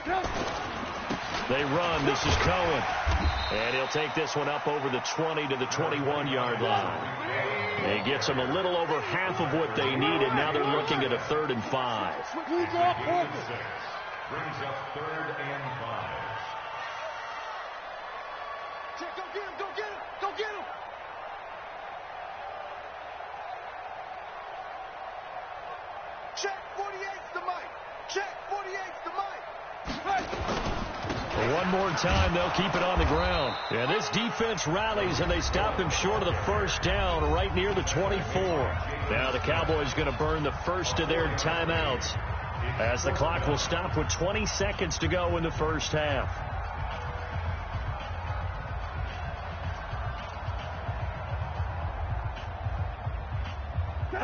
They run. This is Cohen. And he'll take this one up over the 20 to the 21-yard line. He gets them a little over half of what they needed. Now they're looking at a 3rd and 5. Brings up 3rd and 5. Check, go get him, go get him, go get him. Check, 48's the mic. Check, 48's the mic. One more time, they'll keep it on the ground. And this defense rallies, and they stop him short of the first down right near the 24. Now the Cowboys going to burn the first of their timeouts as the clock will stop with 20 seconds to go in the first half.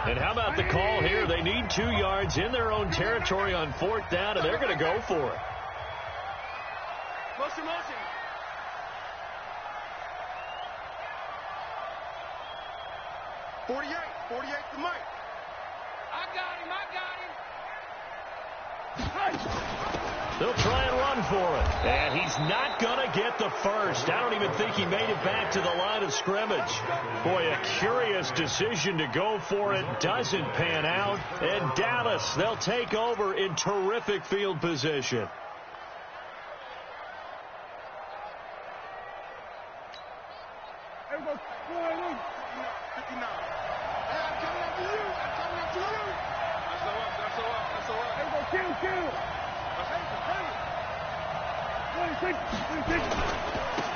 And how about the call here? They need 2 yards in their own territory on 4th down, and they're going to go for it. Motion, motion. Forty-eight the mic. I got him. They'll try and run for it. And he's not going to get the first. I don't even think he made it back to the line of scrimmage. Boy, a curious decision to go for it. Doesn't pan out. And Dallas, they'll take over in terrific field position.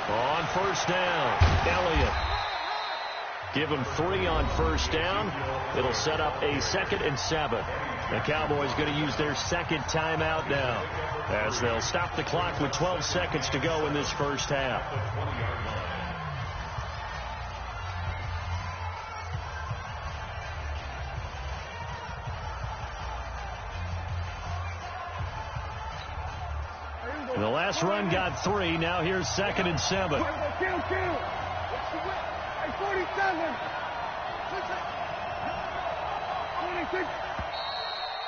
On first down, Elliott. Give him 3 on first down. It'll set up a 2nd and 7. The Cowboys going to use their 2nd timeout now as they'll stop the clock with 12 seconds to go in this first half. The last run got 3. Now here's 2nd and 7.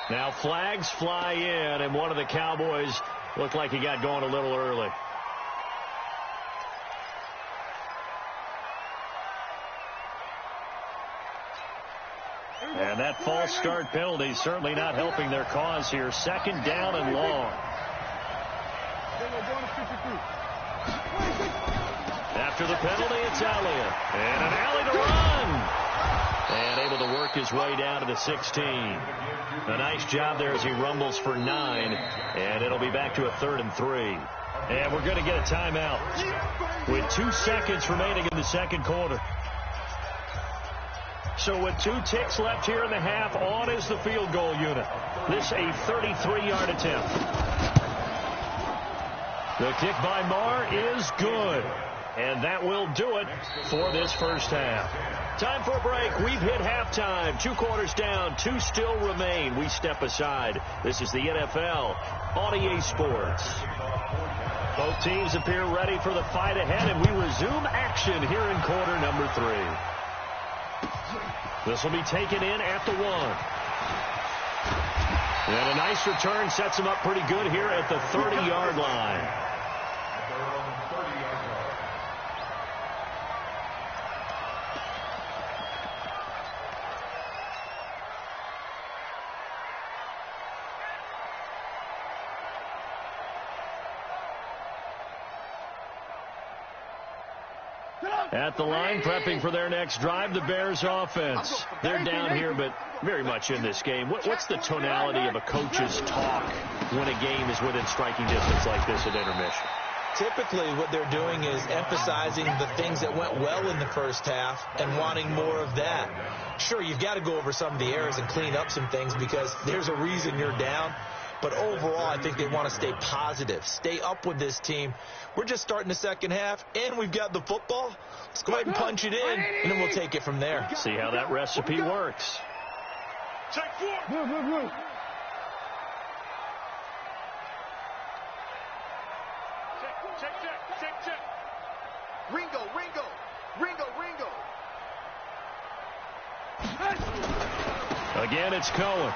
Now flags fly in, and one of the Cowboys looked like he got going a little early. And that false start penalty certainly not helping their cause here. 2nd down and long. After the penalty, it's Elliott. And an alley to run. And able to work his way down to the 16. A nice job there as he rumbles for 9. And it'll be back to a 3rd and 3. And we're going to get a timeout with 2 seconds remaining in the 2nd quarter. So with 2 ticks left here in the half, on is the field goal unit. This a 33-yard attempt. The kick by Marr is good. And that will do it for this first half. Time for a break. We've hit halftime. 2 quarters down. 2 still remain. We step aside. This is the NFL on EA Sports. Both teams appear ready for the fight ahead, and we resume action here in quarter number 3. This will be taken in at the 1. And a nice return sets him up pretty good here at the 30-yard line. At the line, prepping for their next drive, the Bears offense. They're down here, but very much in this game. What's the tonality of a coach's talk when a game is within striking distance like this at intermission? Typically, what they're doing is emphasizing the things that went well in the first half and wanting more of that. Sure, you've got to go over some of the errors and clean up some things because there's a reason you're down. But overall, I think they want to stay positive, stay up with this team. We're just starting the second half, and we've got the football. Let's go ahead and punch it in, and then we'll take it from there. See how that recipe works. Check 4. Move. Check. Ringo. Again, it's Cohen.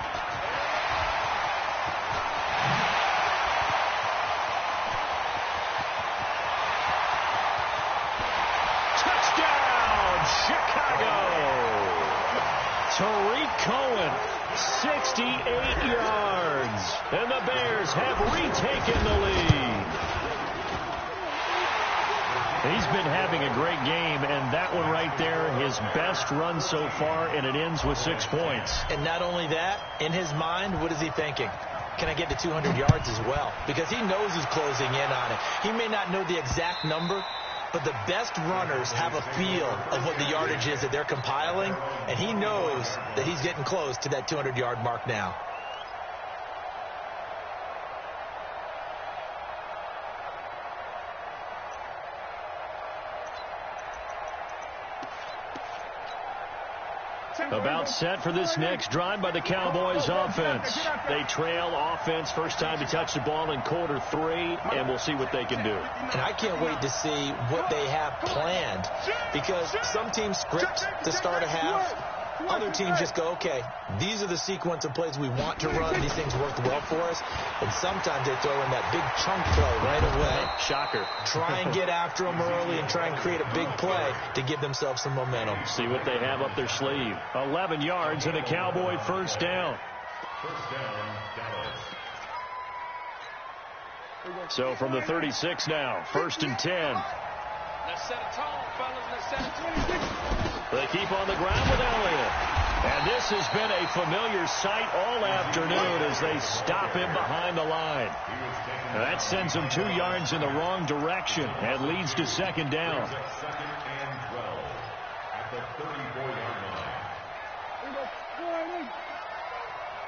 68 yards. And the Bears have retaken the lead. He's been having a great game, and that one right there, his best run so far, and it ends with 6 points. And not only that, in his mind, what is he thinking? Can I get to 200 yards as well? Because he knows he's closing in on it. He may not know the exact number, but the best runners have a feel of what the yardage is that they're compiling, and he knows that he's getting close to that 200-yard mark now. About set for this next drive by the Cowboys offense. They trail offense, first time to touch the ball in quarter 3, and we'll see what they can do. And I can't wait to see what they have planned, because some teams script to start a half. Other teams just go, okay, these are the sequence of plays we want to run. These things work well for us. And sometimes they throw in that big chunk play right away. Shocker. Try and get after them early and try and create a big play to give themselves some momentum. See what they have up their sleeve. 11 yards and a Cowboy first down. So from the 36 now, 1st and 10. Let's set a tone, fellas. Let's set a 26. They keep on the ground with Elliott. And this has been a familiar sight all afternoon as they stop him behind the line. And that sends him 2 yards in the wrong direction and leads to 2nd down.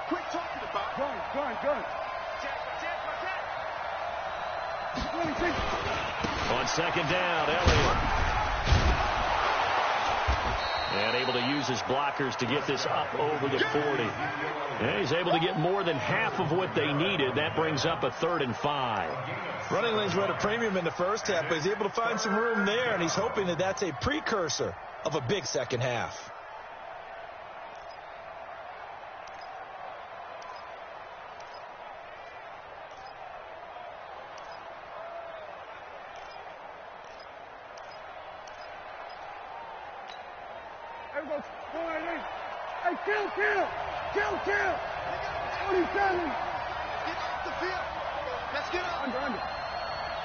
Quit talking about. Gun. On 2nd down, Elliott. And able to use his blockers to get this up over the 40. And he's able to get more than half of what they needed. That brings up a 3rd and 5. Running lanes were at a premium in the first half, but he's able to find some room there, and he's hoping that that's a precursor of a big second half. Hey, kill! 27! Get off the field! Let's get up! Under.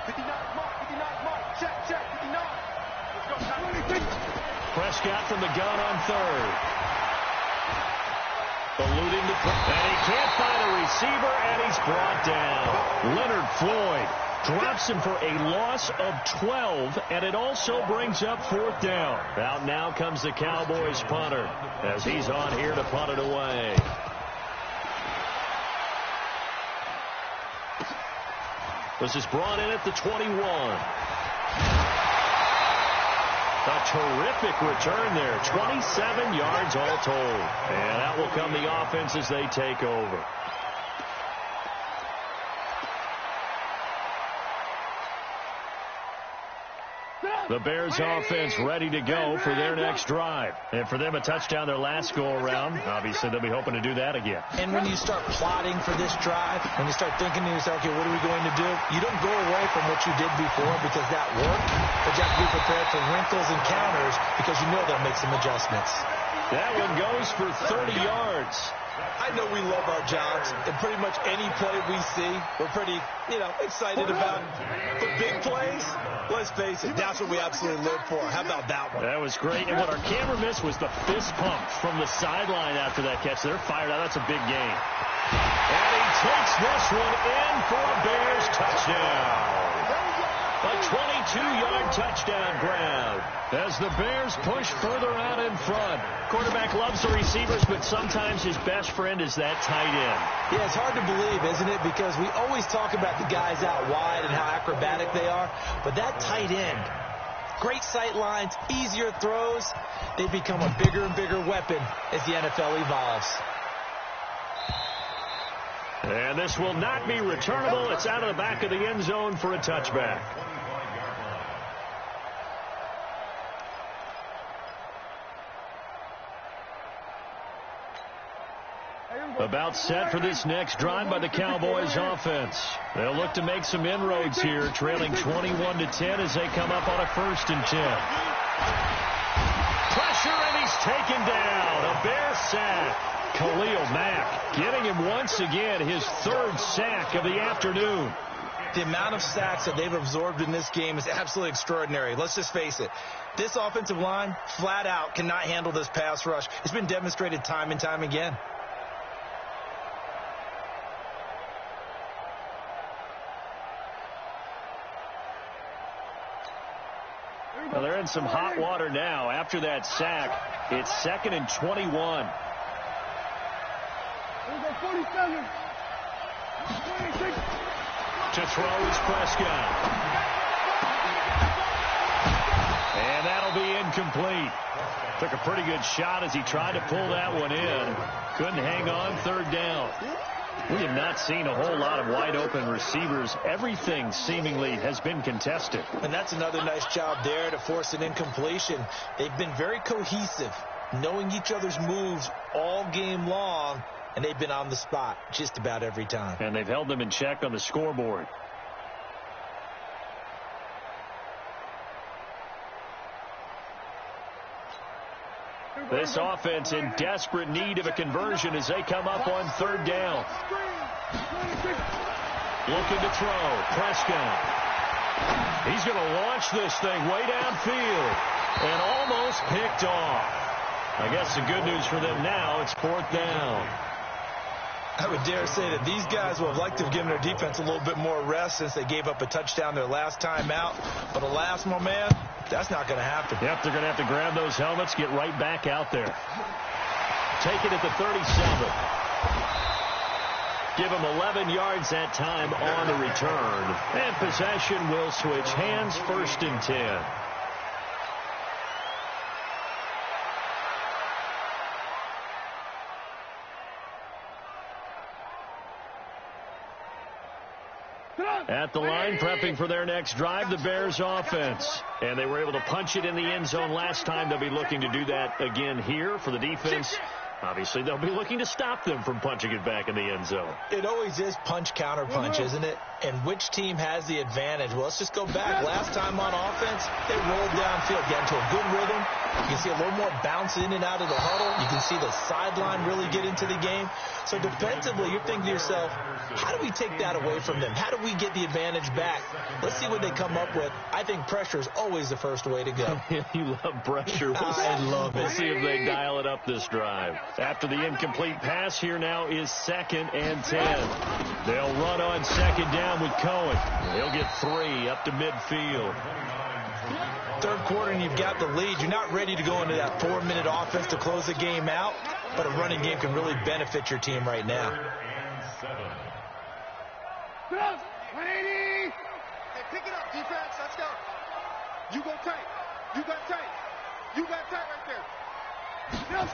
59 mark, check, 59! Let's go, 26! Prescott from the gun on 3rd. Eluding the and he can't find a receiver, and he's brought down. Leonard Floyd drops him for a loss of 12, and it also brings up 4th down. Out now comes the Cowboys punter as he's on here to punt it away. This is brought in at the 21. A terrific return there. 27 yards all told. And out will come the offense as they take over. The Bears offense ready to go for their next drive. And for them, a touchdown their last go-around. Obviously, they'll be hoping to do that again. And when you start plotting for this drive, when you start thinking to yourself, okay, what are we going to do? You don't go away from what you did before because that worked. But you have to be prepared for wrinkles and counters because you know they'll make some adjustments. That one goes for 30 yards. I know we love our jobs, and pretty much any play we see, we're pretty, excited about. But big plays, let's face it, that's what we absolutely live for. How about that one? That was great. And what our camera missed was the fist pump from the sideline after that catch. They're fired out. That's a big gain. And he takes this one in for a Bears touchdown. A 22-yard touchdown grab as the Bears push further out in front. Quarterback loves the receivers, but sometimes his best friend is that tight end. Yeah, it's hard to believe, isn't it? Because we always talk about the guys out wide and how acrobatic they are. But that tight end, great sight lines, easier throws, they become a bigger and bigger weapon as the NFL evolves. And this will not be returnable. It's out of the back of the end zone for a touchback. About set for this next drive by the Cowboys offense. They'll look to make some inroads here, trailing 21-10 as they come up on a 1st and 10. Pressure, and he's taken down. A Bear sack. Khalil Mack getting him once again his third sack of the afternoon. The amount of sacks that they've absorbed in this game is absolutely extraordinary. Let's just face it. This offensive line, flat out, cannot handle this pass rush. It's been demonstrated time and time again. Well, they're in some hot water now. After that sack, it's 2nd and 21. 47. To throw is Prescott. And that'll be incomplete. Took a pretty good shot as he tried to pull that one in. Couldn't hang on, 3rd down. We have not seen a whole lot of wide-open receivers. Everything seemingly has been contested. And that's another nice job there to force an incompletion. They've been very cohesive, knowing each other's moves all game long, and they've been on the spot just about every time. And they've held them in check on the scoreboard. This offense in desperate need of a conversion as they come up on 3rd down. Looking to throw. Prescott. He's going to launch this thing way downfield and almost picked off. I guess the good news for them now, it's 4th down. I would dare say that these guys would have liked to have given their defense a little bit more rest since they gave up a touchdown their last time out. But alas, my man, that's not going to happen. Yep, they're going to have to grab those helmets, get right back out there. Take it at the 37. Give them 11 yards that time on the return. And possession will switch hands, 1st and 10. At the line, prepping for their next drive, the Bears offense. And they were able to punch it in the end zone last time. They'll be looking to do that again here for the defense. Obviously, they'll be looking to stop them from punching it back in the end zone. It always is punch-counter-punch, isn't it? And which team has the advantage? Well, let's just go back. Last time on offense, they rolled downfield, got into a good rhythm. You can see a little more bounce in and out of the huddle. You can see the sideline really get into the game. So defensively, you're thinking to yourself, how do we take that away from them? How do we get the advantage back? Let's see what they come up with. I think pressure is always the first way to go. You love pressure. I love it. We'll see if they dial it up this drive. After the incomplete pass, here now is 2nd and 10. They'll run on 2nd down with Cohen. He'll get 3 up to midfield. 3rd quarter and you've got the lead. You're not ready to go into that 4-minute offense to close the game out, but a running game can really benefit your team right now. 180. Hey, pick it up, defense. Let's go. You go tight. You got tight. You got tight right there. Yes.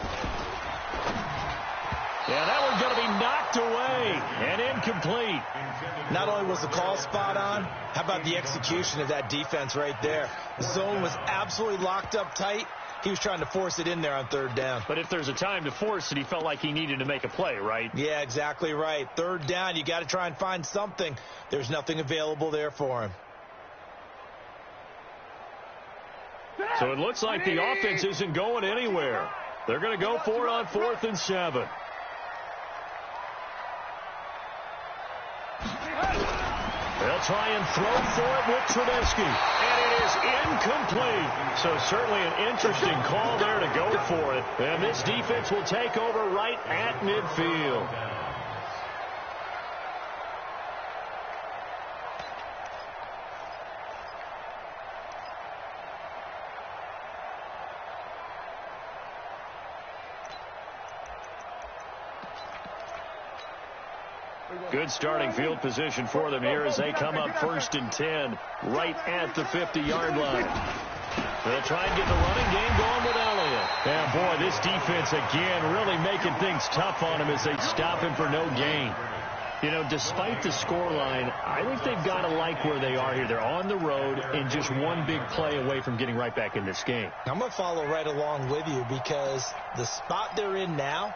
Yeah, that one's going to be knocked away and incomplete. Not only was the call spot on, how about the execution of that defense right there? The zone was absolutely locked up tight. He was trying to force it in there on 3rd down. But if there's a time to force it, he felt like he needed to make a play, right? Yeah, exactly right. 3rd down, you got to try and find something. There's nothing available there for him. So it looks like the offense isn't going anywhere. They're going to go for it on 4th and 7. They'll try and throw for it with Trubisky. And it is incomplete. So certainly an interesting call there to go for it. And this defense will take over right at midfield. Good starting field position for them here as they come up 1st and 10 right at the 50-yard line. They'll try and get the running game going with Elliott. And boy, this defense again really making things tough on him as they stop him for no gain. You know, despite the scoreline, I think they've got to like where they are here. They're on the road and just one big play away from getting right back in this game. I'm going to follow right along with you because the spot they're in now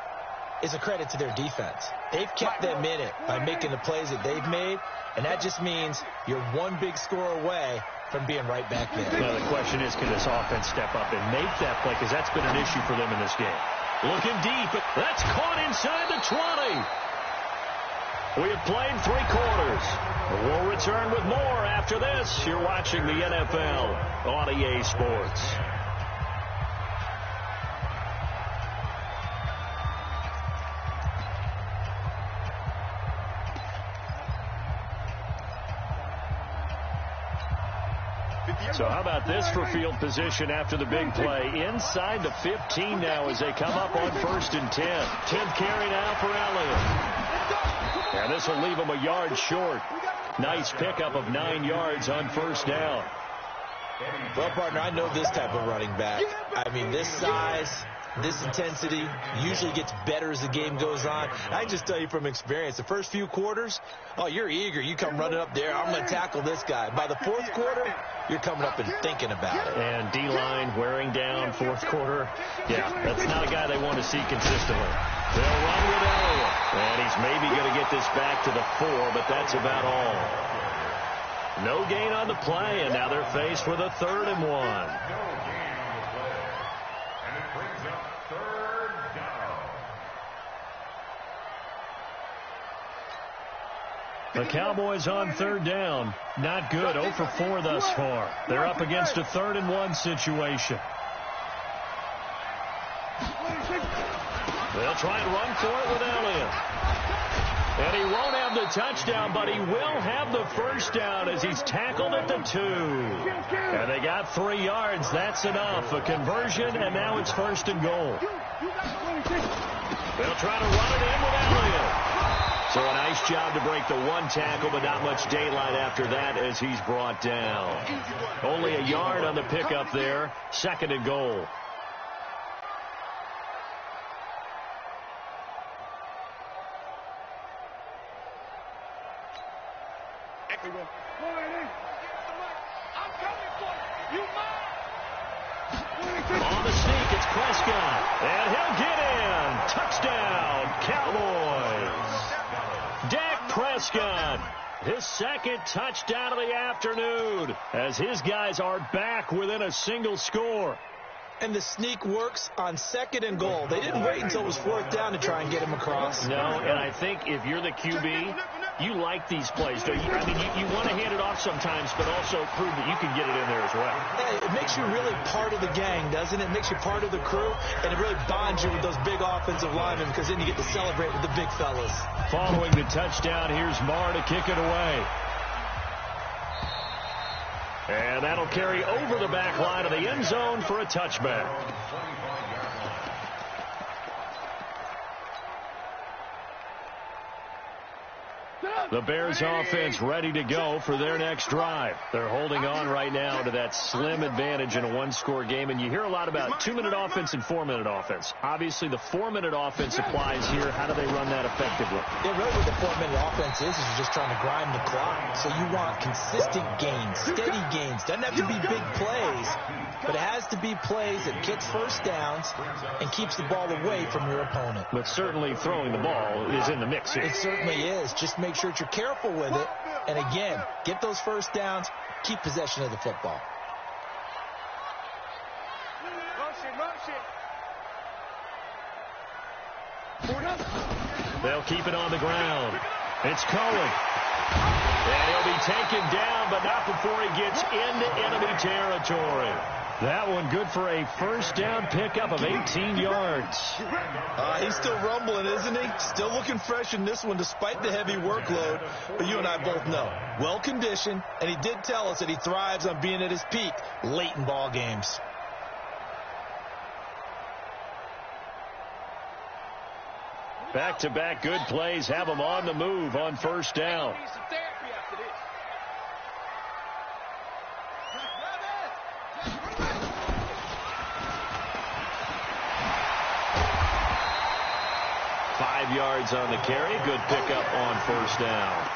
is a credit to their defense. They've kept them in it by making the plays that they've made, and that just means you're one big score away from being right back there. Now the question is, can this offense step up and make that play? Because that's been an issue for them in this game. Looking deep. That's caught inside the 20. We have played 3 quarters. We'll return with more after this. You're watching the NFL on EA Sports. So how about this for field position after the big play? Inside the 15 now as they come up on 1st and 10. 10th carry now for Elliott. And this will leave him a yard short. Nice pickup of 9 yards on 1st down. Well, partner, I know this type of running back. I mean, this size, this intensity usually gets better as the game goes on. I just tell you from experience, the first few quarters, oh, you're eager. You come running up there. I'm going to tackle this guy. By the 4th quarter, you're coming up and thinking about it. And D-line wearing down 4th quarter. Yeah, that's not a guy they want to see consistently. They'll run with Elliott. And he's maybe going to get this back to the 4, but that's about all. No gain on the play, and now they're faced with a 3rd and 1. The Cowboys on 3rd down. Not good. 0 for 4 thus far. They're up against a 3rd and 1 situation. They'll try and run for it with Elliott. And he won't have the touchdown, but he will have the 1st down as he's tackled at the 2. And they got 3 yards. That's enough. A conversion, and now it's 1st and goal. They'll try to run it in with Elliott. So a nice job to break the 1 tackle, but not much daylight after that as he's brought down. Only a yard on the pickup there. 2nd and goal. On the sneak, it's Prescott. And he'll get in. Touchdown, Cowboys. Dak Prescott, his 2nd touchdown of the afternoon as his guys are back within a single score. And the sneak works on 2nd and goal. They didn't wait until it was 4th down to try and get him across. No, and I think if you're the QB, you like these plays, don't you? I mean, you want to hand it off sometimes, but also prove that you can get it in there as well. Yeah, it makes you really part of the gang, doesn't it? It makes you part of the crew, and it really bonds you with those big offensive linemen because then you get to celebrate with the big fellas. Following the touchdown, here's Marr to kick it away. And that'll carry over the back line of the end zone for a touchback. The Bears offense ready to go for their next drive. They're holding on right now to that slim advantage in a 1-score game. And you hear a lot about 2-minute offense and 4-minute offense. Obviously, the 4-minute offense applies here. How do they run that effectively? Yeah, really what the 4-minute offense is you're just trying to grind the clock. So you want consistent gains, steady gains. Doesn't have to be big plays, but it has to be plays that gets 1st downs and keeps the ball away from your opponent. But certainly throwing the ball is in the mix here. It certainly is. Just make sure you're careful with it. And again, get those 1st downs, keep possession of the football. They'll keep it on the ground. It's Cohen. And he'll be taken down, but not before he gets into enemy territory. That one good for a 1st down pickup of 18 yards. He's still rumbling, isn't he? Still looking fresh in this one despite the heavy workload. But you and I both know, well-conditioned, and he did tell us that he thrives on being at his peak late in ball games. Back-to-back good plays have him on the move on 1st down. 5 yards on the carry. Good pickup on 1st down.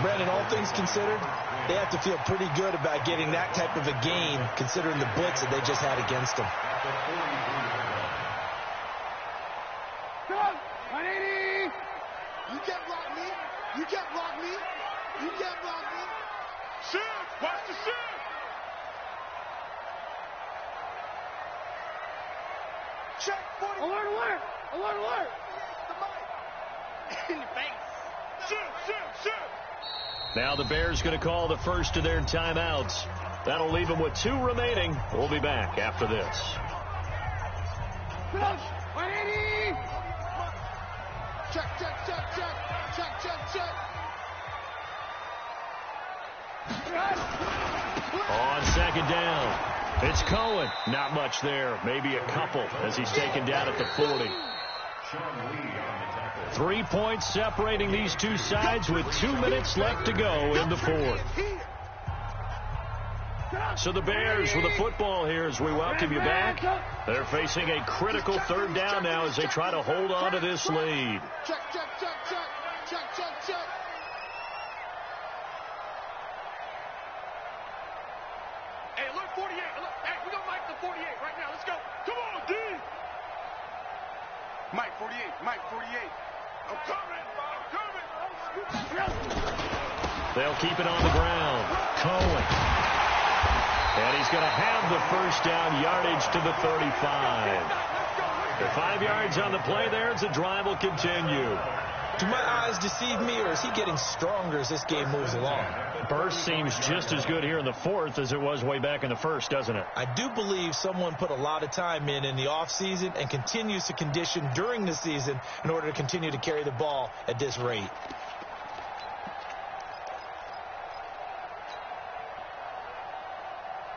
Brandon, all things considered, they have to feel pretty good about getting that type of a gain considering the blitz that they just had against them. You can't block me. You can't block me. You can't block me. Shift. Watch the shift. Check. 40. Alert, alert. Alert, alert. The mic. In your face. Shoot. Now the Bears going to call the first of their timeouts. That'll leave them with 2 remaining. We'll be back after this. Coach, 180. Check. On second down, it's Cohen. Not much there. Maybe a couple as he's taken down at the 40. 3 points separating these two sides with 2 minutes left to go in the fourth. So the Bears with the football here as we welcome you back. They're facing a critical third down now as they try to hold on to this lead. Check. Hey, alert 48. Hey, we're going to mic the 48 right now. Let's go. Come on, D. Mike 48. I'm coming. They'll keep it on the ground. Cohen. And he's going to have the first down, yardage to the 35. The 5 yards on the play there as the drive will continue. Do my eyes deceive me, or is he getting stronger as this game moves along? Burst seems just as good here in the fourth as it was way back in the first, doesn't it? I do believe someone put a lot of time in the offseason and continues to condition during the season in order to continue to carry the ball at this rate.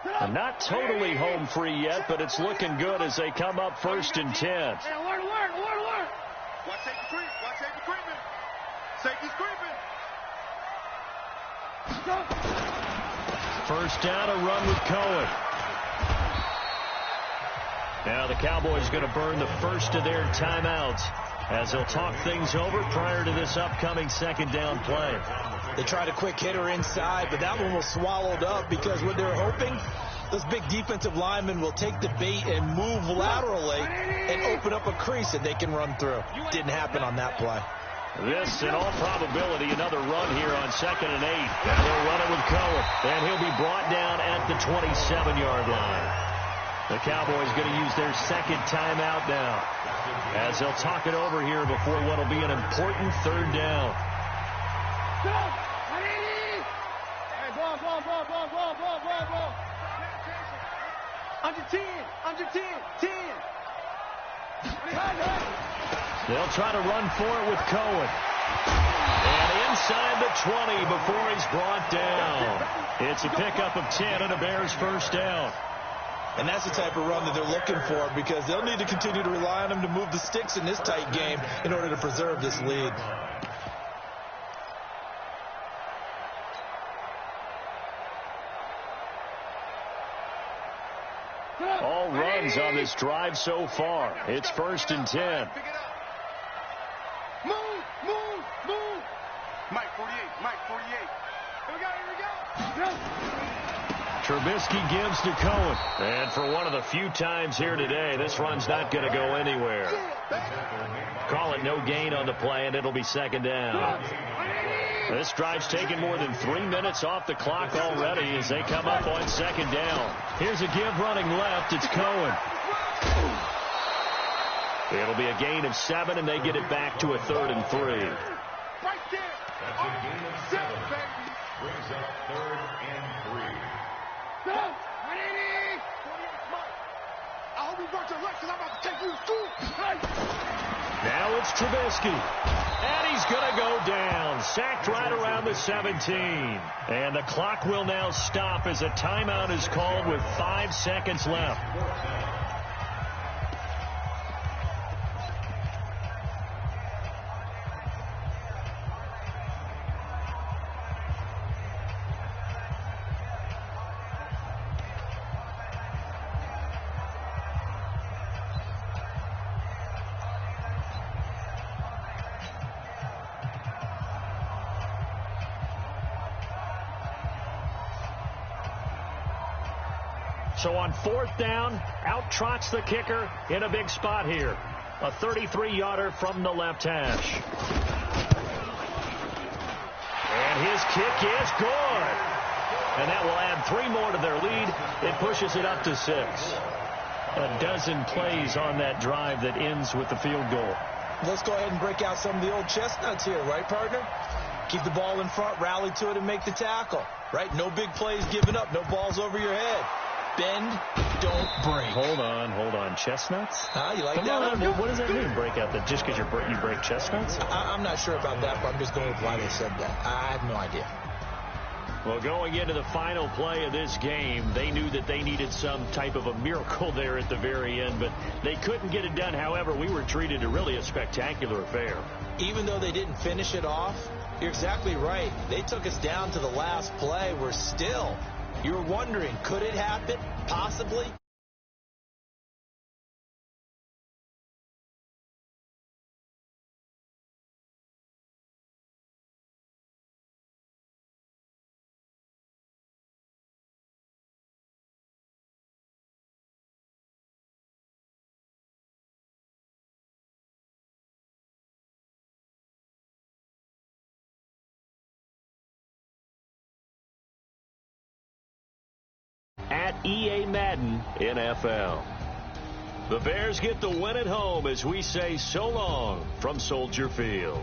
Not totally home free yet, but it's looking good as they come up 1st and 10. Hey, alert. Watch safety creeping. Safety's creeping. First down, a run with Cohen. Now the Cowboys going to burn the first of their timeouts as they'll talk things over prior to this upcoming second down play. They tried a quick hitter inside, but that one was swallowed up because what they're hoping, those big defensive linemen will take the bait and move laterally and open up a crease that they can run through. Didn't happen on that play. This, in all probability, another run here on 2nd and 8. And they'll run it with Cohen. And he'll be brought down at the 27-yard line. The Cowboys going to use their second timeout now as they'll talk it over here before what will be an important third down. Hey, ball. Under 10. 10. They'll try to run for it with Cohen. And inside the 20 before he's brought down. It's a pickup of 10 and a Bears first down. And that's the type of run that they're looking for because they'll need to continue to rely on him to move the sticks in this tight game in order to preserve this lead. All runs on this drive so far. It's 1st and 10. Move. Mike 48. Here we go. Trubisky gives to Cohen. And for one of the few times here today, this run's not going to go anywhere. Call it no gain on the play, and it'll be second down. This drive's taken more than 3 minutes off the clock already as they come up on second down. Here's a give running left. It's Cohen. It'll be a gain of 7, and they get it back to a 3rd and 3. Right there. That's a gain of 7, baby. Brings up 3rd and 3. Go. 180. I hope you brought your left because I'm about to take you to school. Now it's Trubisky. And he's going to go down. Sacked right around the 17. And the clock will now stop as a timeout is called with 5 seconds left. So on 4th down, out trots the kicker in a big spot here. A 33-yarder from the left hash. And his kick is good. And that will add 3 more to their lead. It pushes it up to 6. a dozen plays on that drive that ends with the field goal. Let's go ahead and break out some of the old chestnuts here, right, partner? Keep the ball in front, rally to it, and make the tackle, right? No big plays given up, no balls over your head. Bend, don't break. Hold on. Chestnuts? You like Come that on, one? what does that mean, break out? That just because you break chestnuts? I'm not sure about that, but I'm just going with why they said that. I have no idea. Well, going into the final play of this game, they knew that they needed some type of a miracle there at the very end, but they couldn't get it done. However, we were treated to really a spectacular affair. Even though they didn't finish it off, you're exactly right. They took us down to the last play. We're still, you're wondering, could it happen? Possibly. At EA Madden NFL. The Bears get the win at home as we say so long from Soldier Field.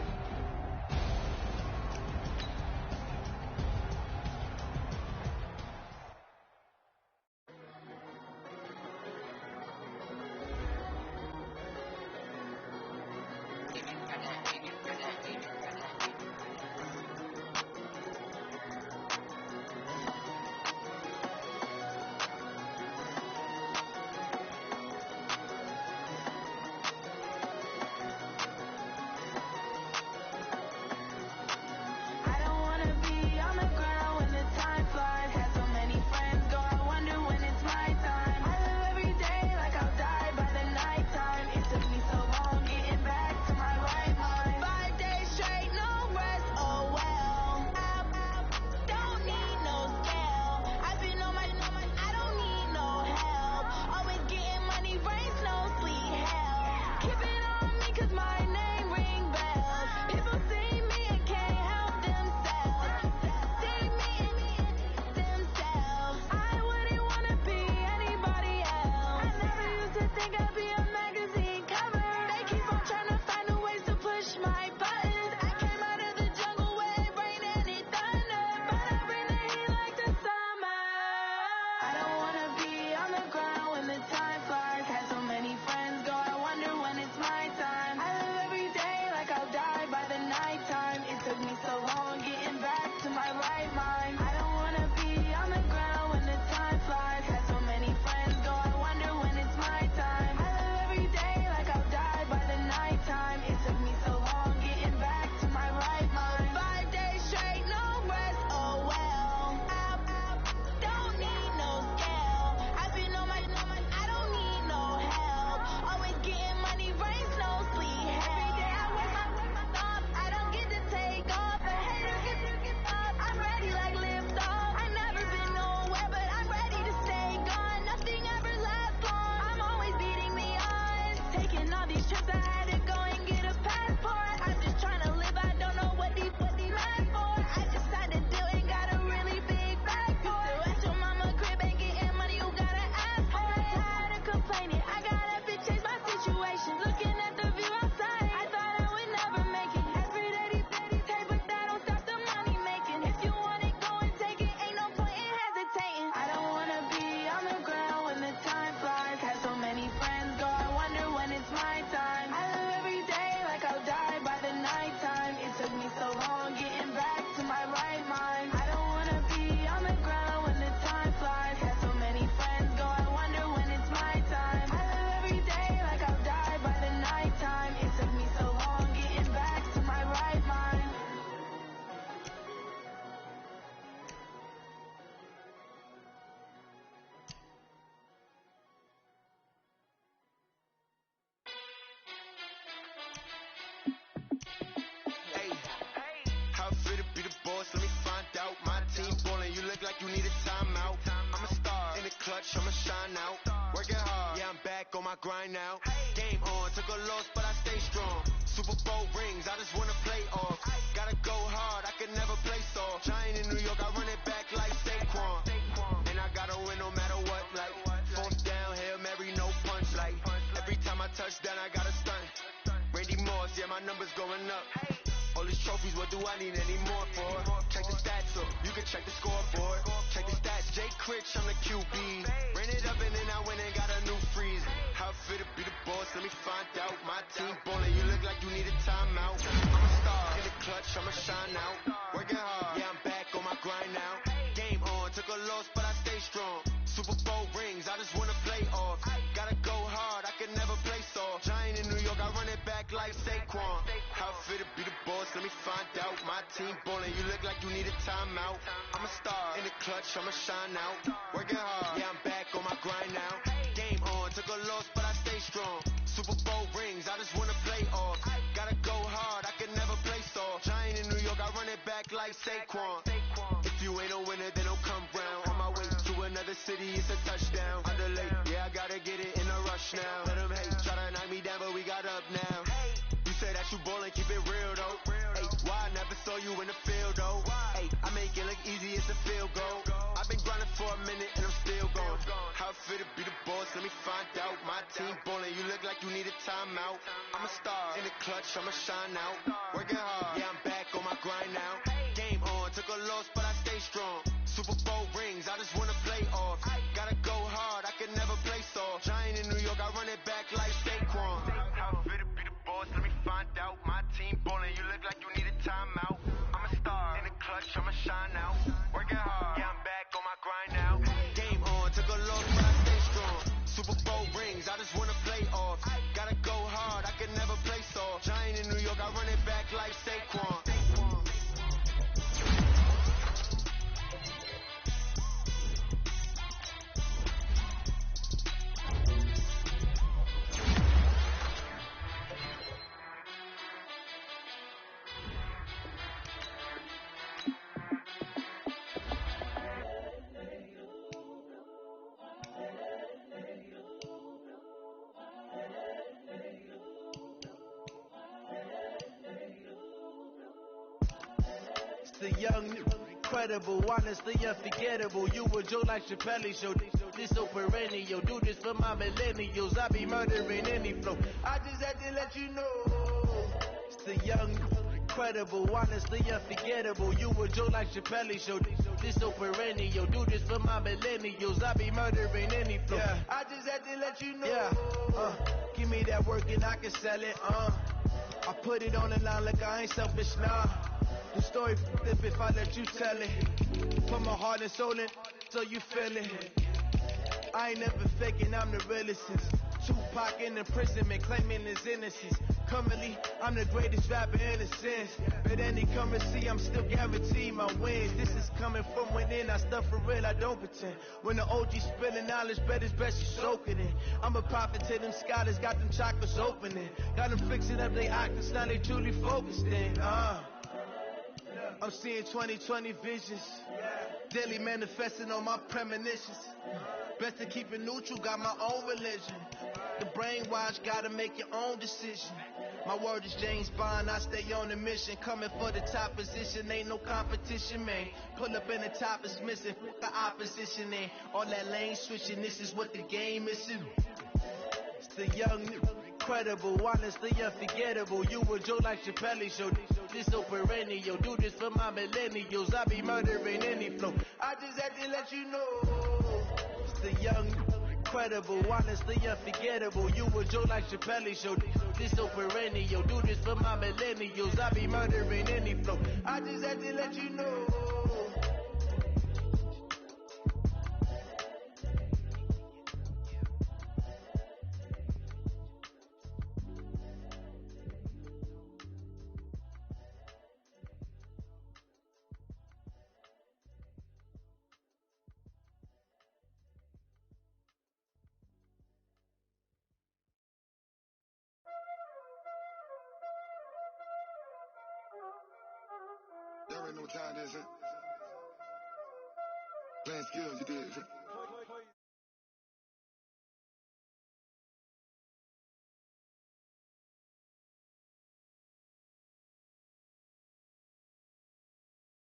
I'ma shine out, working hard, yeah I'm back on my grind now, game on, took a loss but I stay strong, Super Bowl rings, I just wanna play off, gotta go hard, I can never play soft, giant in New York, I run it back like Saquon, and I gotta win no matter what, like, fourth down, Hail Mary, no my numbers going up. All these trophies, what do I need any more for? Check the stats up, you can check the scoreboard. Check the stats, Jay Critch, I'm the QB. Ran it up and then I went and got a new freeze. How fit to be the boss, let me find out. My team ballin', you look like you need a timeout. I'm a star, in the clutch, I'ma shine out. Working hard, yeah, I'm back on my grind now. Game on, took a loss, but I stay strong. Super Bowl rings, I just wanna play off. Gotta go hard, I can never play soft. Giant in New York, I run it back like Saquon. How fit to be the boss, let me find out. My team ballin', you look like you need a timeout. I'm a star, in the clutch, I'ma shine out. Working hard, yeah, I'm back on my grind now. Game on, took a loss, but I stay strong. Super Bowl rings, I just wanna play off. Gotta go hard, I can never play soft. Giant in New York, I run it back like Saquon. If you ain't a winner, then don't come round. On my way to another city, it's a touchdown. Underlay, yeah, I gotta get it in a rush now. Let them hate, try to knock me down, but we got up now. You say that you ballin', keep it real though. Hey, why I never saw you in the field though? Hey, I make it look easy, it's a field goal. I've been grinding for a minute and I'm still going. How fit to be the boss, let me find out. My team ballin', you look like you need a timeout. I'm a star, in the clutch, I'ma shine out. Working hard, yeah, I'm back on my grind now. Game on, took a loss, but I stay strong. Super Bowl rings, I just wanna play off. Gotta go hard, I can never play soft. Giant in New York, I run it back like Saquon. How fit to be the boss, let me find out. My team ballin', you look like you need a timeout. I'm a star, in the clutch, I'ma shine out. Working hard, yeah, I'm back on my grind now. Game on, took a loss, but I stay strong. Super Bowl rings, I just wanna play off. Gotta go hard, I can never play soft. Giant in New York, I run it back like Saquon. The young, incredible, honestly unforgettable. You were Joe like Chappelle show. This so perennial. Do this for my millennials. I be murdering any flow. I just had to let you know. It's the young, incredible, honestly unforgettable. You were Joe like Chappelle show. This so perennial. Do this for my millennials. I be murdering any flow. Yeah. I just had to let you know. Yeah. Give me that work and I can sell it. I put it on the line like I ain't selfish, nah. The story flip if I let you tell it. Put my heart and soul in, so you feel it. I ain't never faking, I'm the realest. Tupac in imprisonment, claiming his innocence. Currently, I'm the greatest rapper in a sense. But any currency, I'm still guaranteed my wins. This is coming from within, I stuff for real, I don't pretend. When the OG spilling knowledge, bet it's best you soak it in. I'm a prophet to them scholars, got them chakras opening. Got them fixing up they octaves, now they truly focused in. I'm seeing 2020 visions, daily manifesting on my premonitions. Best to keep it neutral, got my own religion. The brainwash, gotta make your own decision. My word is James Bond, I stay on the mission. Coming for the top position, ain't no competition, man. Pull up in the top is missing, the opposition ain't. All that lane switching, this is what the game is. It's the young, incredible, honestly unforgettable. You were Joe like Chappelle show. This so perennial. Do this for my millennials. I be murdering any flow. I just had to let you know. It's the young, incredible, honestly unforgettable. You were Joe like Chappelle show. This so perennial. Do this for my millennials. I be murdering any flow. I just had to let you know. There ain't no time, is it? Playing skills, you did.